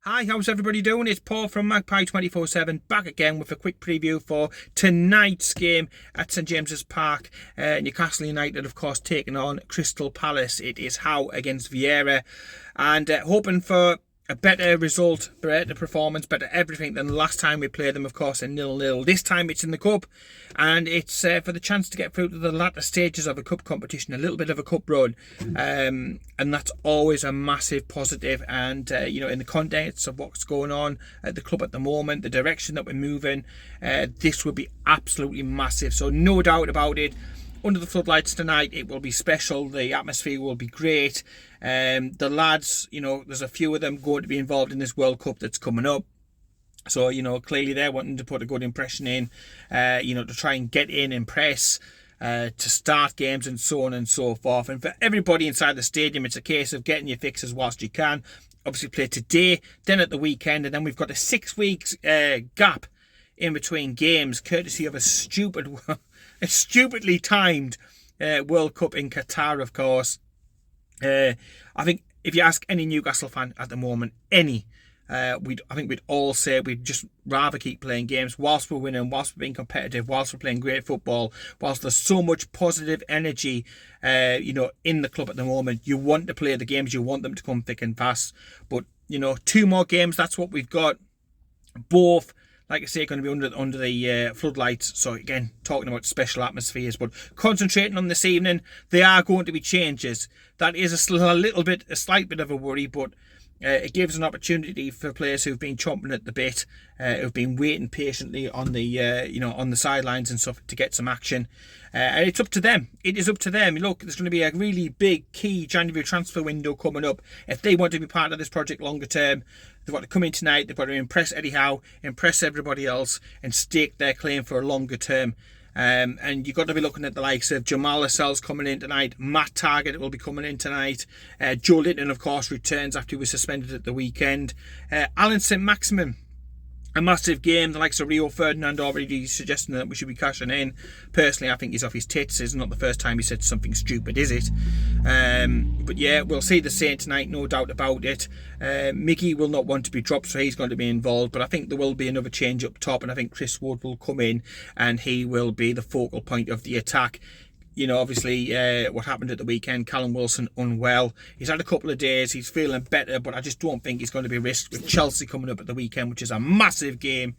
Hi, how's everybody doing? It's Paul from Magpie 24/7 back again with a quick preview for tonight's game at St James's Park. Newcastle United, of course, taking on Crystal Palace. It is Howe against Vieira, and hoping for a better result, better performance, better everything than the last time we played them, of course, in 0-0. This time it's in the Cup, and it's for the chance to get through to the latter stages of a Cup competition, a little bit of a Cup run, and that's always a massive positive. And, in the context of what's going on at the club at the moment, the direction that we're moving, this will be absolutely massive. So no doubt about it. Under the floodlights tonight, it will be special. The atmosphere will be great. The lads, there's a few of them going to be involved in this World Cup that's coming up. So, clearly they're wanting to put a good impression in, to try and get in, impress, to start games and so on and so forth. And for everybody inside the stadium, it's a case of getting your fixes whilst you can. Obviously play today, then at the weekend, and then we've got a 6 weeks gap in between games, courtesy of a stupidly timed World Cup in Qatar, of course. I think if you ask any Newcastle fan at the moment, I think we'd all say we'd just rather keep playing games whilst we're winning, whilst we're being competitive, whilst we're playing great football, whilst there's so much positive energy, in the club at the moment. You want to play the games, you want them to come thick and fast. But, 2 more games, that's what we've got. Both, like I say, going to be under the floodlights. So again, talking about special atmospheres, but concentrating on this evening, there are going to be changes. That is a slight bit of a worry, but it gives an opportunity for players who've been chomping at the bit, who've been waiting patiently on the sidelines and stuff to get some action. And it's up to them. It is up to them. Look, there's going to be a really big key January transfer window coming up. If they want to be part of this project longer term, they've got to come in tonight. They've got to impress Eddie Howe, impress everybody else, and stake their claim for a longer term. And you've got to be looking at the likes of Jamal Lascelles coming in tonight. Matt Targett will be coming in tonight. Joe Linton, of course, returns after he was suspended at the weekend. Alan Saint-Maximin, a massive game. The likes of Rio Ferdinand already suggesting that we should be cashing in. Personally, I think he's off his tits. It's not the first time he said something stupid, is it? But yeah, we'll see the Saint tonight, no doubt about it. Mickey will not want to be dropped, so he's going to be involved. But I think there will be another change up top, and I think Chris Wood will come in, and he will be the focal point of the attack. Obviously, what happened at the weekend, Callum Wilson unwell. He's had a couple of days, he's feeling better, but I just don't think he's going to be risked with Chelsea coming up at the weekend, which is a massive game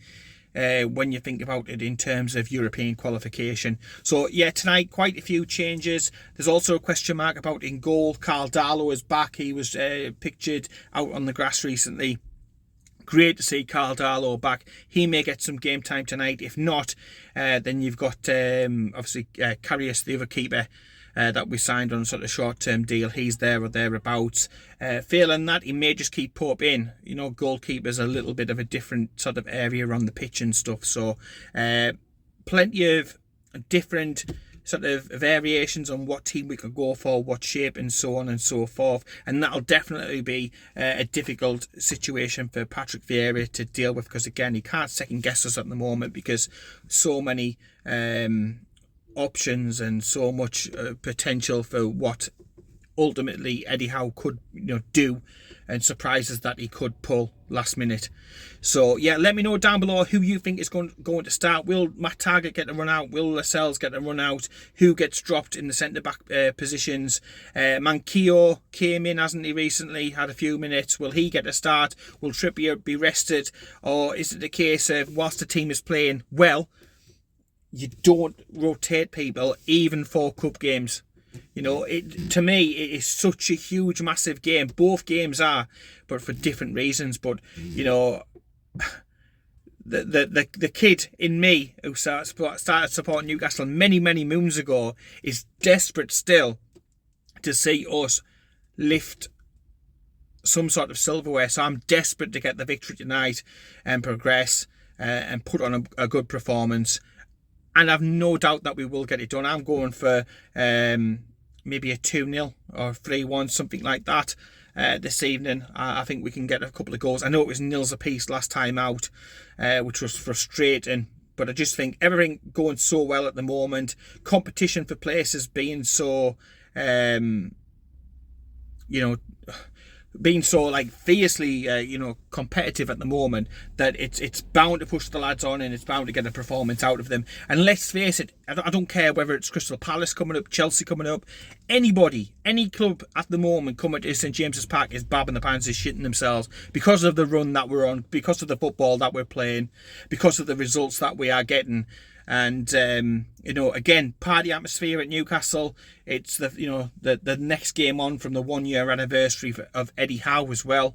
when you think about it in terms of European qualification. So, yeah, tonight, quite a few changes. There's also a question mark about in goal. Carl Darlow is back. He was pictured out on the grass recently. Great to see Carl Darlow back. He may get some game time tonight. If not, then you've got obviously Karius, the other keeper that we signed on a sort of short-term deal. He's there or thereabouts. Failing that, he may just keep Pope in. Goalkeeper's a little bit of a different sort of area on the pitch and stuff. So plenty of different sort of variations on what team we could go for, what shape, and so on and so forth. And that'll definitely be a difficult situation for Patrick Vieira to deal with, because again, he can't second guess us at the moment, because so many options and so much potential for what ultimately Eddie Howe could do, and surprises that he could pull last minute. So yeah, let me know down below who you think is going to start. Will Matt Targett get a run out? Will Lascelles get a run out? Who gets dropped in the centre back positions? Manquillo came in, hasn't he, recently? Had a few minutes. Will he get a start? Will Trippier be rested? Or is it the case of, whilst the team is playing well, you don't rotate people even for cup games? To me, it is such a huge, massive game. Both games are, but for different reasons. But, the kid in me who started supporting Newcastle many, many moons ago is desperate still to see us lift some sort of silverware. So I'm desperate to get the victory tonight and progress and put on a good performance. And I've no doubt that we will get it done. I'm going for maybe a 2-0 or 3-1, something like that this evening. I think we can get a couple of goals. I know it was nils apiece last time out, which was frustrating. But I just think everything going so well at the moment. Competition for places being so being so like fiercely competitive at the moment that it's bound to push the lads on, and it's bound to get a performance out of them. And let's face it, I don't care whether it's Crystal Palace coming up, Chelsea coming up, anybody, any club at the moment coming to St James's Park is babbing the pants, is shitting themselves because of the run that we're on, because of the football that we're playing, because of the results that we are getting. And again, party atmosphere at Newcastle. It's the next game on from the 1 year anniversary of Eddie Howe as well.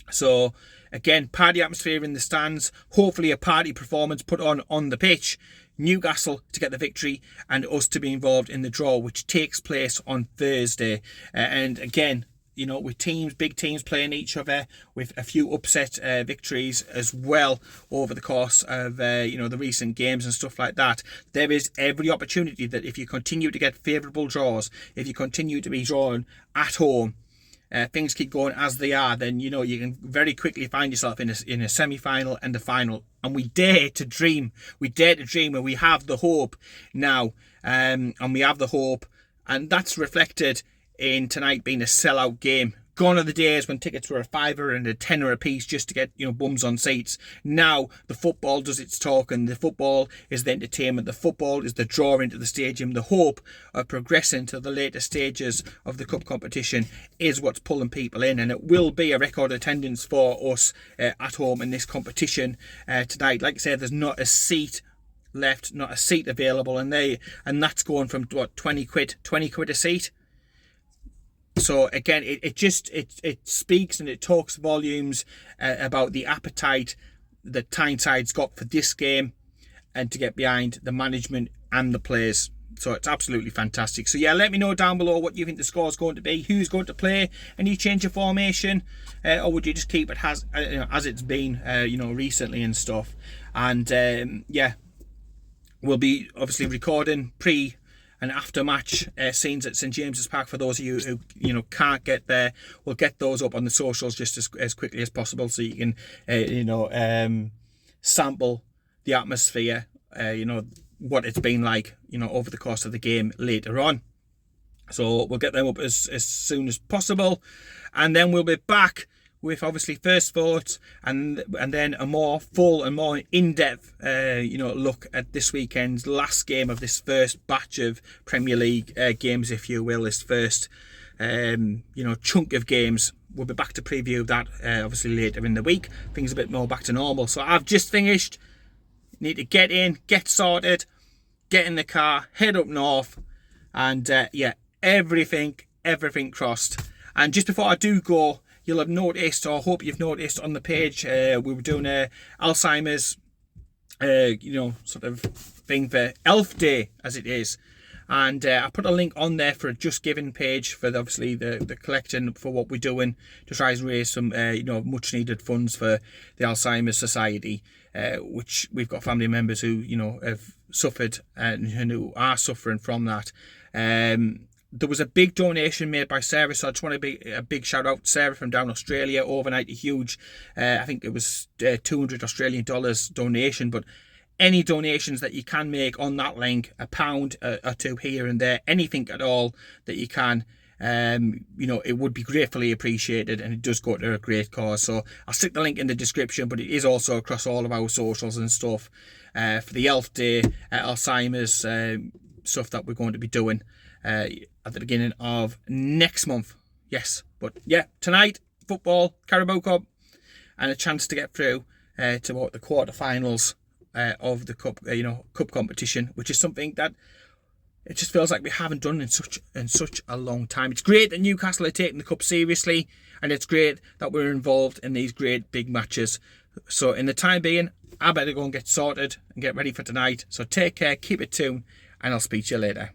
So again, party atmosphere in the stands. Hopefully a party performance put on the pitch. Newcastle to get the victory and us to be involved in the draw, which takes place on Thursday. And again, with big teams playing each other, with a few upset victories as well over the course of the recent games and stuff like that, there is every opportunity that if you continue to get favourable draws, if you continue to be drawn at home, things keep going as they are, then you can very quickly find yourself in a semi-final and a final. And we dare to dream, and we have the hope now, and we have the hope, and that's reflected in tonight being a sellout game. Gone are the days when tickets were a £5 and a £10 a piece just to get bums on seats. Now the football does its talk, and the football is the entertainment. The football is the draw into the stadium. The hope of progressing to the later stages of the cup competition is what's pulling people in, and it will be a record attendance for us at home in this competition tonight. Like I said, there's not a seat left, not a seat available, and that's going from what, 20 quid a seat. So again, it speaks and it talks volumes about the appetite that Tynesyde's got for this game, and to get behind the management and the players. So it's absolutely fantastic. So yeah, let me know down below what you think the score is going to be, who's going to play, any change of formation, or would you just keep it as it's been recently and stuff. And yeah, we'll be obviously recording pre and after match scenes at St James's Park. For those of you who can't get there, we'll get those up on the socials just as quickly as possible, so you can sample the atmosphere, what it's been like over the course of the game later on. So we'll get them up as soon as possible, and then we'll be back with obviously first thoughts and then a more full and more in-depth look at this weekend's last game of this first batch of Premier League games, if you will, this first chunk of games. We'll be back to preview that obviously later in the week. Things a bit more back to normal. So I've just finished, need to get in, get sorted, get in the car, head up north, and everything crossed. And just before I do go, you'll have noticed, or hope you've noticed on the page, we were doing a Alzheimer's, sort of thing for Elf Day, as it is. And I put a link on there for a Just Giving page for obviously the collecting for what we're doing to try and raise some, much needed funds for the Alzheimer's Society, which we've got family members who, have suffered and who are suffering from that. There was a big donation made by Sarah, so I just want to be a big shout out to Sarah from down Australia. Overnight, a huge, I think it was $200 Australian donation. But any donations that you can make on that link, £1 or two here and there, anything at all that you can, it would be gratefully appreciated, and it does go to a great cause. So I'll stick the link in the description, but it is also across all of our socials and stuff for the Elf Day, Alzheimer's stuff that we're going to be doing at the beginning of next month. Yes, but yeah, tonight football, Carabao Cup, and a chance to get through to what the quarterfinals of the cup, cup competition, which is something that it just feels like we haven't done in such a long time. It's great that Newcastle are taking the cup seriously, and it's great that we're involved in these great big matches. So in the time being, I better go and get sorted and get ready for tonight. So take care, keep it tuned, and I'll speak to you later.